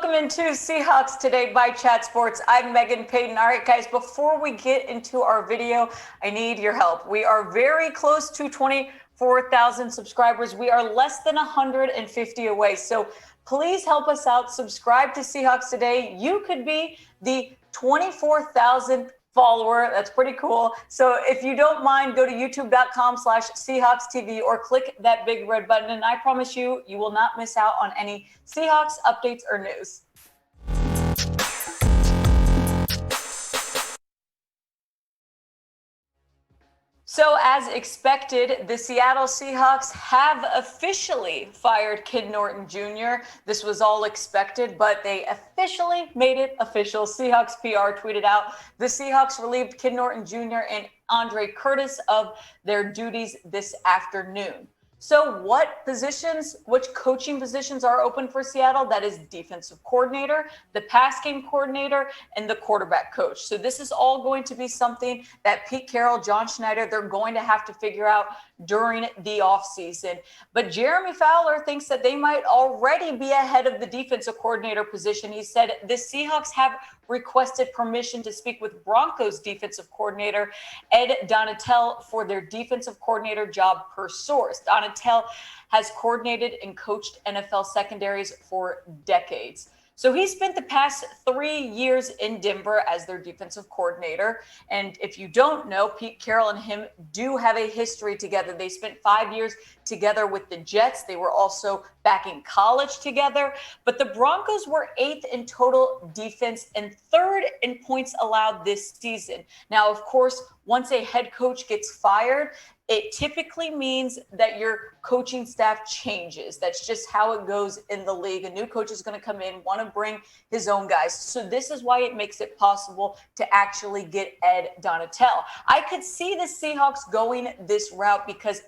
Welcome into Seahawks Today by Chat Sports. I'm Megan Payton. All right, guys, before we get into our video, I need your help. We are very close to 24,000 subscribers. We are less than 150 away. So please help us out. Subscribe to Seahawks Today. You could be the 24,000th follower. That's pretty cool. So if you don't mind, go to youtube.com/SeahawksTV or click that big red button. And I promise you, you will not miss out on any Seahawks updates or news. So as expected, the Seattle Seahawks have officially fired Ken Norton Jr. This was all expected, but they officially made it official. Seahawks PR tweeted out, the Seahawks relieved Ken Norton Jr. and Andre Curtis of their duties this afternoon. So which coaching positions are open for Seattle? That is defensive coordinator, the pass game coordinator, and the quarterback coach. So this is all going to be something that Pete Carroll, John Schneider, they're going to have to figure out during the offseason. But Jeremy Fowler thinks that they might already be ahead of the defensive coordinator position. He said the Seahawks have requested permission to speak with Broncos defensive coordinator Ed Donatel for their defensive coordinator job per source. Donatel has coordinated and coached NFL secondaries for decades. So he spent the past 3 years in Denver as their defensive coordinator. And if you don't know, Pete Carroll and him do have a history together. They spent 5 years together with the Jets. They were also back in college together. But the Broncos were 8th in total defense and 3rd in points allowed this season. Now, of course, once a head coach gets fired, it typically means that your coaching staff changes. That's just how it goes in the league. A new coach is going to come in, want to bring his own guys. So this is why it makes it possible to actually get Ed Donatel. I could see the Seahawks going this route because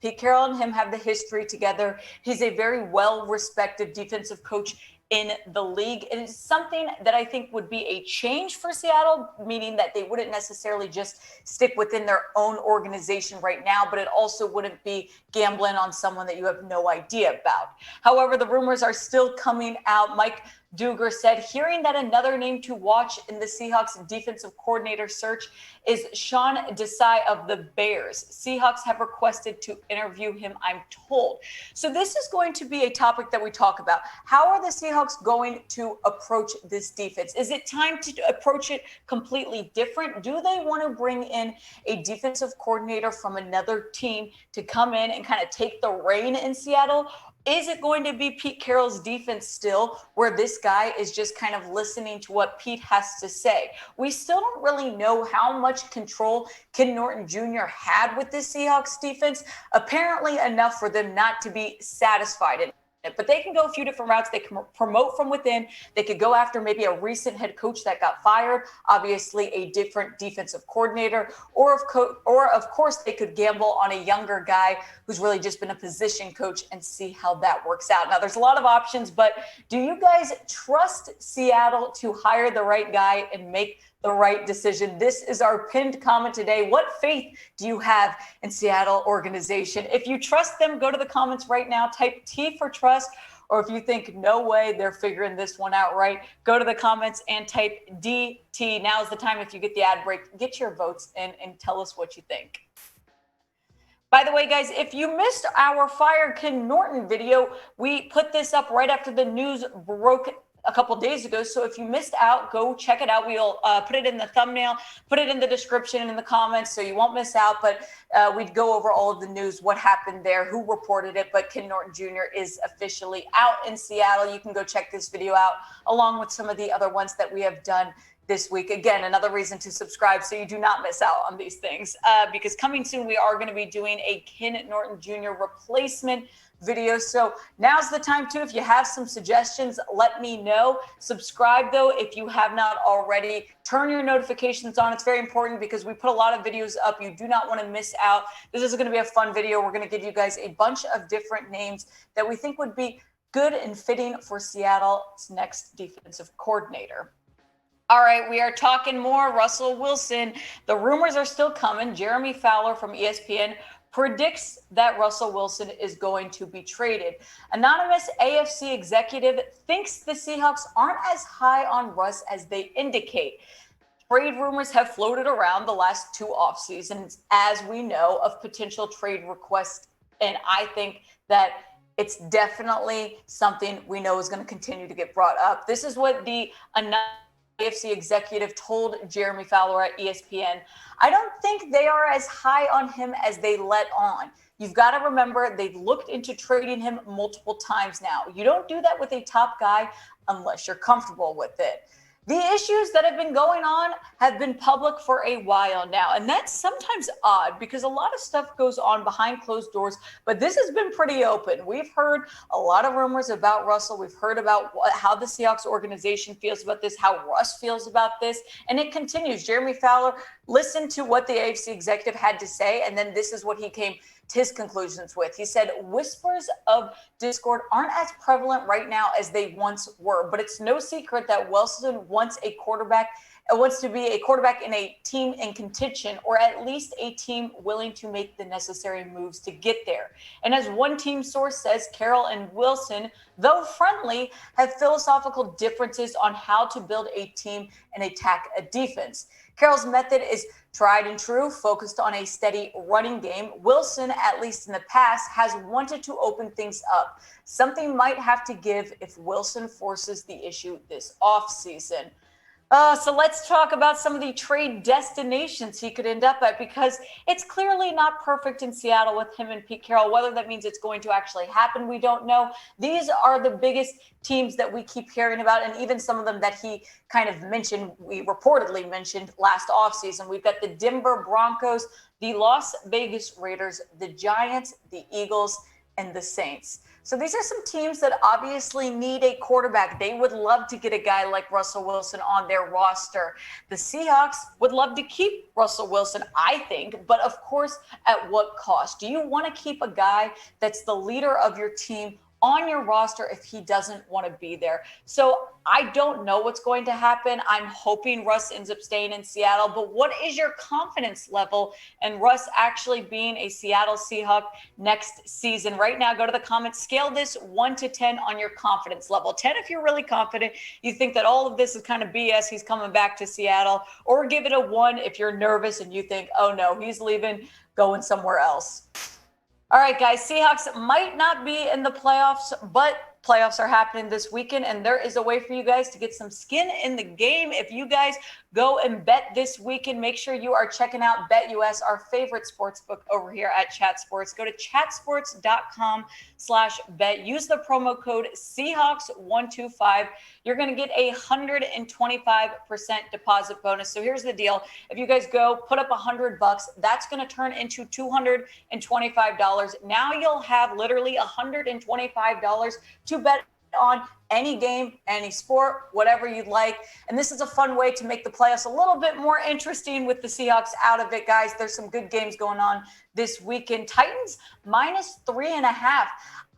Pete Carroll and him have the history together. He's a very well-respected defensive coach in the league. And it's something that I think would be a change for Seattle, meaning that they wouldn't necessarily just stick within their own organization right now, but it also wouldn't be gambling on someone that you have no idea about. However, the rumors are still coming out. Mike Duger said, hearing that another name to watch in the Seahawks defensive coordinator search is Sean Desai of the Bears. Seahawks have requested to interview him, I'm told. So this is going to be a topic that we talk about. How are the Seahawks going to approach this defense? Is it time to approach it completely different? Do they want to bring in a defensive coordinator from another team to come in and kind of take the reign in Seattle? Is it going to be Pete Carroll's defense still, where this guy is just kind of listening to what Pete has to say? We still don't really know how much control Ken Norton Jr. had with this Seahawks defense. Apparently enough for them not to be satisfied in it. But they can go a few different routes. They can promote from within. They could go after maybe a recent head coach that got fired, obviously a different defensive coordinator, or of course they could gamble on a younger guy who's really just been a position coach and see how that works out. Now, there's a lot of options, but do you guys trust Seattle to hire the right guy and make the right decision? This is our pinned comment today. What faith do you have in Seattle organization? If you trust them, go to the comments right now, type T for trust, or if you think no way they're figuring this one out right, go to the comments and type DT. Now's the time. If you get the ad break, get your votes in and tell us what you think. By the way, guys, if you missed our Fire Ken Norton video, we put this up right after the news broke a couple days ago. So if you missed out, go check it out. We'll put it in the thumbnail, put it in the description and in the comments so you won't miss out. But we'd go over all of the news, what happened there, who reported it. But Ken Norton Jr. is officially out in Seattle. You can go check this video out along with some of the other ones that we have done this week. Again, another reason to subscribe so you do not miss out on these things. Because coming soon, we are going to be doing a Ken Norton Jr. replacement video. So now's the time too. If you have some suggestions, let me know. Subscribe though if you have not already. Turn your notifications on. It's very important because we put a lot of videos up. You do not want to miss out. This is going to be a fun video. We're going to give you guys a bunch of different names that we think would be good and fitting for Seattle's next defensive coordinator. All right, we are talking more Russell Wilson. The rumors are still coming. Jeremy Fowler from ESPN predicts that Russell Wilson is going to be traded. Anonymous AFC executive thinks the Seahawks aren't as high on Russ as they indicate. Trade rumors have floated around the last 2 off seasons, as we know, of potential trade requests. And I think that it's definitely something we know is going to continue to get brought up. This is what the AFC executive told Jeremy Fowler at ESPN. I don't think they are as high on him as they let on. You've got to remember they've looked into trading him multiple times now. You don't do that with a top guy unless you're comfortable with it. The issues that have been going on have been public for a while now, and that's sometimes odd because a lot of stuff goes on behind closed doors, but this has been pretty open. We've heard a lot of rumors about Russell. We've heard about how the Seahawks organization feels about this, how Russ feels about this, and it continues. Jeremy Fowler listened to what the AFC executive had to say, and then this is what he came to his conclusions with. He said, whispers of discord aren't as prevalent right now as they once were, but it's no secret that Wilson wants to be a quarterback in a team in contention, or at least a team willing to make the necessary moves to get there. And as one team source says, Carroll and Wilson, though friendly, have philosophical differences on how to build a team and attack a defense. Carroll's method is tried and true, focused on a steady running game. Wilson, at least in the past, has wanted to open things up. Something might have to give if Wilson forces the issue this offseason. So let's talk about some of the trade destinations he could end up at, because it's clearly not perfect in Seattle with him and Pete Carroll. Whether that means it's going to actually happen, we don't know. These are the biggest teams that we keep hearing about, and even some of them that he kind of mentioned, we reportedly mentioned last offseason. We've got the Denver Broncos, the Las Vegas Raiders, the Giants, the Eagles, and the Saints. So these are some teams that obviously need a quarterback. They would love to get a guy like Russell Wilson on their roster. The Seahawks would love to keep Russell Wilson, I think, but of course, at what cost? Do you want to keep a guy that's the leader of your team on your roster if he doesn't want to be there? So I don't know what's going to happen. I'm hoping Russ ends up staying in Seattle, but what is your confidence level in Russ actually being a Seattle Seahawk next season? Right now, go to the comments, scale this 1 to 10 on your confidence level. 10 if you're really confident, you think that all of this is kind of BS, he's coming back to Seattle, or give it a 1 if you're nervous and you think, oh no, he's leaving, going somewhere else. All right, guys, Seahawks might not be in the playoffs, but playoffs are happening this weekend, and there is a way for you guys to get some skin in the game. If you guys go and bet this weekend, make sure you are checking out BetUS, our favorite sports book over here at Chat Sports. Go to chatsports.com/bet. Use the promo code Seahawks125. You're going to get a 125% deposit bonus. So here's the deal. If you guys go put up $100, that's going to turn into $225. Now you'll have literally $125 to bet on any game, any sport, whatever you'd like. And this is a fun way to make the playoffs a little bit more interesting with the Seahawks out of it, guys. There's some good games going on this weekend. Titans -3.5.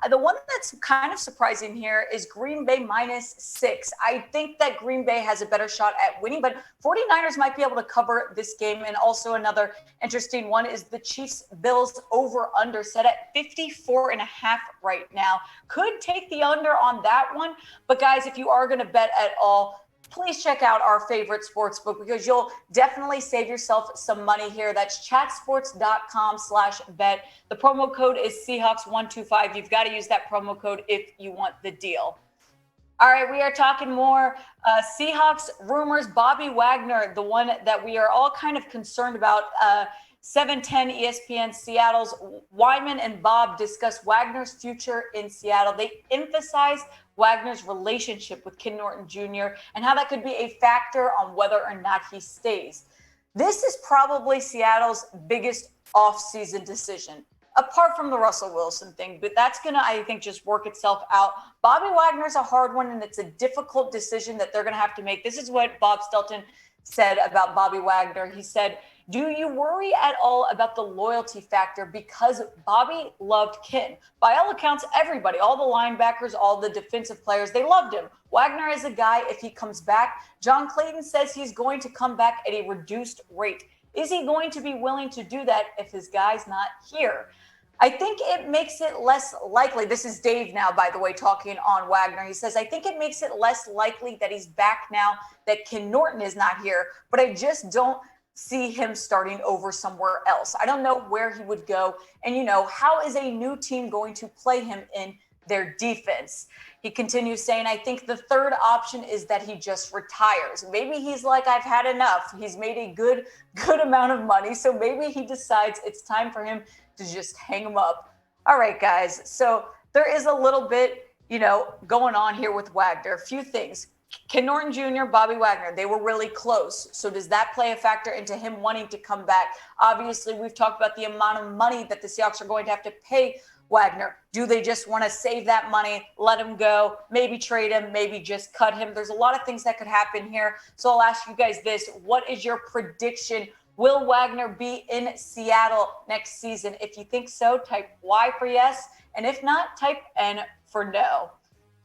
The one that's kind of surprising here is Green Bay -6. I think that Green Bay has a better shot at winning, but 49ers might be able to cover this game. And also another interesting one is the Chiefs-Bills over-under set at 54.5 right now. Could take the under on that one. But guys, if you are going to bet at all, please check out our favorite sports book, because you'll definitely save yourself some money here. That's chatsports.com/bet. The promo code is Seahawks125. You've got to use that promo code if you want the deal. All right, we are talking more Seahawks rumors. Bobby Wagner, the one that we are all kind of concerned about. 710 ESPN Seattle's Wyman and Bob discuss Wagner's future in Seattle. They emphasize Wagner's relationship with Ken Norton Jr. and how that could be a factor on whether or not he stays. This is probably Seattle's biggest offseason decision, apart from the Russell Wilson thing, but that's going to, I think, just work itself out. Bobby Wagner's a hard one, and it's a difficult decision that they're going to have to make. This is what Bob Stelton said about Bobby Wagner. He said, do you worry at all about the loyalty factor? Because Bobby loved Ken. By all accounts, everybody, all the linebackers, all the defensive players, they loved him. Wagner is a guy, if he comes back, John Clayton says he's going to come back at a reduced rate. Is he going to be willing to do that if his guy's not here? I think it makes it less likely. This is Dave now, by the way, talking on Wagner. He says, I think it makes it less likely that he's back now that Ken Norton is not here, but I just don't see him starting over somewhere else. I don't know where he would go. And, how is a new team going to play him in their defense? He continues saying, I think the third option is that he just retires. Maybe he's like, I've had enough. He's made a good amount of money. So maybe he decides it's time for him to just hang him up. All right, guys. So there is a little bit, going on here with Wagner. A few things. Ken Norton Jr., Bobby Wagner, they were really close. So does that play a factor into him wanting to come back? Obviously, we've talked about the amount of money that the Seahawks are going to have to pay Wagner. Do they just want to save that money, let him go, maybe trade him, maybe just cut him? There's a lot of things that could happen here. So I'll ask you guys this. What is your prediction? Will Wagner be in Seattle next season? If you think so, type Y for yes. And if not, type N for no.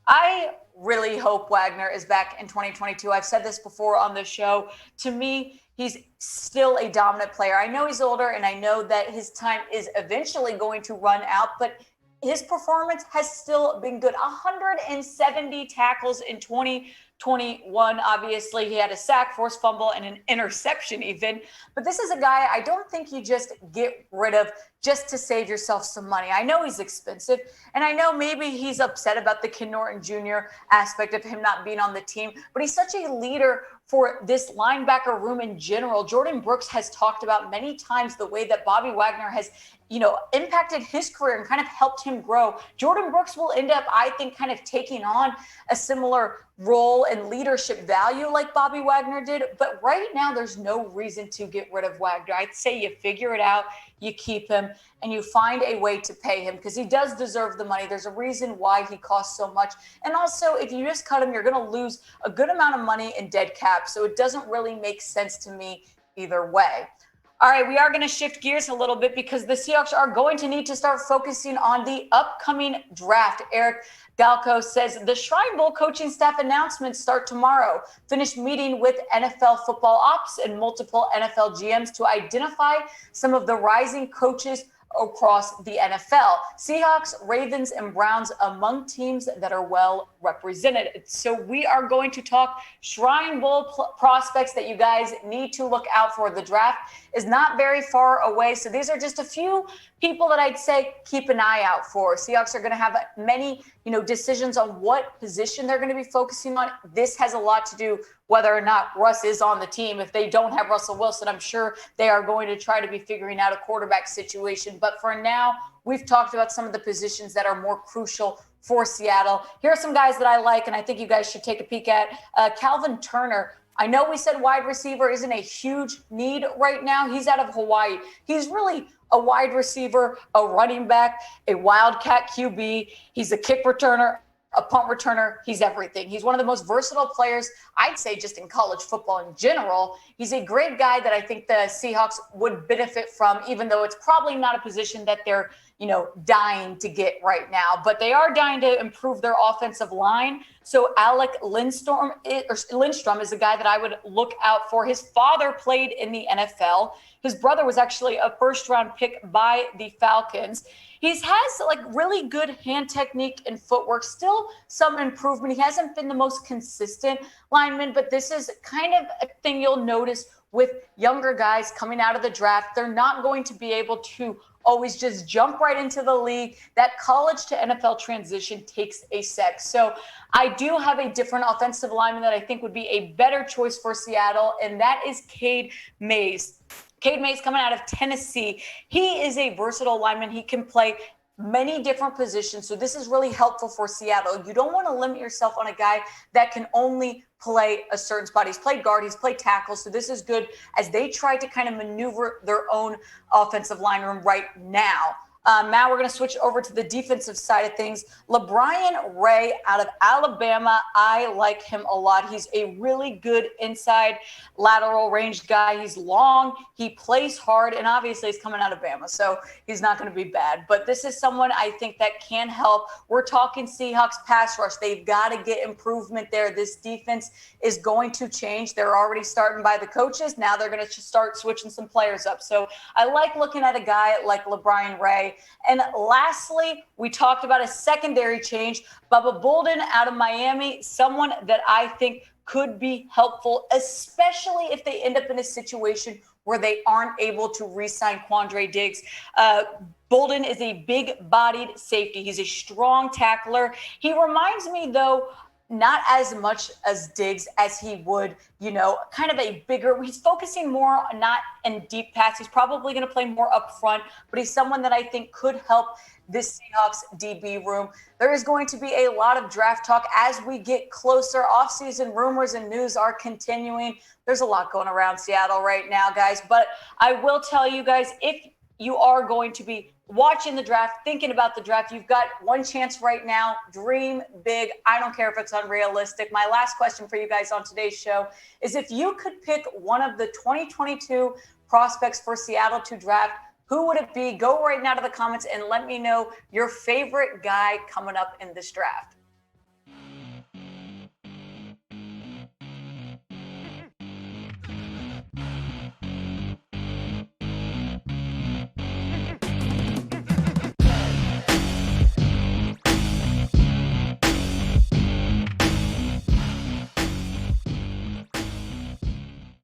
I really hope Wagner is back in 2022. I've said this before on the show. To me, he's still a dominant player. I know he's older, and I know that his time is eventually going to run out, but his performance has still been good. 170 tackles in 2021. Obviously, he had a sack, forced fumble, and an interception even. But this is a guy I don't think you just get rid of just to save yourself some money. I know he's expensive, and I know maybe he's upset about the Ken Norton Jr. aspect of him not being on the team, but he's such a leader for this linebacker room in general. Jordan Brooks has talked about many times the way that Bobby Wagner has, impacted his career and kind of helped him grow. Jordan Brooks will end up, I think, kind of taking on a similar role and leadership value like Bobby Wagner did. But right now, there's no reason to get rid of Wagner. I'd say you figure it out, you keep him, and you find a way to pay him because he does deserve the money. There's a reason why he costs so much. And also, if you just cut him, you're going to lose a good amount of money in dead cap. So it doesn't really make sense to me either way. All right, we are going to shift gears a little bit because the Seahawks are going to need to start focusing on the upcoming draft. Eric Galco says the Shrine Bowl coaching staff announcements start tomorrow. Finish meeting with NFL football ops and multiple NFL GMs to identify some of the rising coaches across the NFL. Seahawks, Ravens, and Browns among teams that are well represented. So we are going to talk Shrine Bowl prospects that you guys need to look out for. The draft is not very far away. So these are just a few people that I'd say keep an eye out for. Seahawks are going to have many, decisions on what position they're going to be focusing on. This has a lot to do whether or not Russ is on the team. If they don't have Russell Wilson, I'm sure they are going to try to be figuring out a quarterback situation. But for now, we've talked about some of the positions that are more crucial for Seattle. Here are some guys that I like, and I think you guys should take a peek at. Calvin Turner. I know we said wide receiver isn't a huge need right now. He's out of Hawaii. He's really a wide receiver, a running back, a wildcat QB. He's a kick returner, a punt returner. He's everything. He's one of the most versatile players, I'd say, just in college football in general. He's a great guy that I think the Seahawks would benefit from, even though it's probably not a position that they're, dying to get right now. But they are dying to improve their offensive line. So Alec Lindstrom is a guy that I would look out for. His father played in the NFL. His brother was actually a first-round pick by the Falcons. He has really good hand technique and footwork, still some improvement. He hasn't been the most consistent lineman, but this is kind of a thing you'll notice with younger guys coming out of the draft. They're not going to be able to always just jump right into the league. That college to NFL transition takes a sec. So I do have a different offensive lineman that I think would be a better choice for Seattle, and that is Cade Mays. Cade Mays coming out of Tennessee. He is a versatile lineman. He can play many different positions. So this is really helpful for Seattle. You don't want to limit yourself on a guy that can only play a certain spot. He's played guard, he's played tackle. So this is good as they try to kind of maneuver their own offensive line room right now. Now we're going to switch over to the defensive side of things. LaBryan Ray out of Alabama. I like him a lot. He's a really good inside lateral range guy. He's long. He plays hard. And obviously he's coming out of Bama, so he's not going to be bad. But this is someone I think that can help. We're talking Seahawks pass rush. They've got to get improvement there. This defense is going to change. They're already starting by the coaches. Now they're going to start switching some players up. So I like looking at a guy like LaBryan Ray. And lastly, we talked about a secondary change. Bubba Bolden out of Miami, someone that I think could be helpful, especially if they end up in a situation where they aren't able to re-sign Quandre Diggs. Bolden is a big-bodied safety. He's a strong tackler. He reminds me, though, not as much as Diggs as he would, kind of a bigger, he's focusing more not in deep pass. He's probably going to play more up front, but he's someone that I think could help this Seahawks DB room. There is going to be a lot of draft talk as we get closer. Offseason rumors and news are continuing. There's a lot going around Seattle right now, guys, but I will tell you guys, if you are going to be watching the draft, thinking about the draft, you've got one chance right now. Dream big. I don't care if it's unrealistic. My last question for you guys on today's show is, if you could pick one of the 2022 prospects for Seattle to draft, who would it be? Go right now to the comments and let me know your favorite guy coming up in this draft.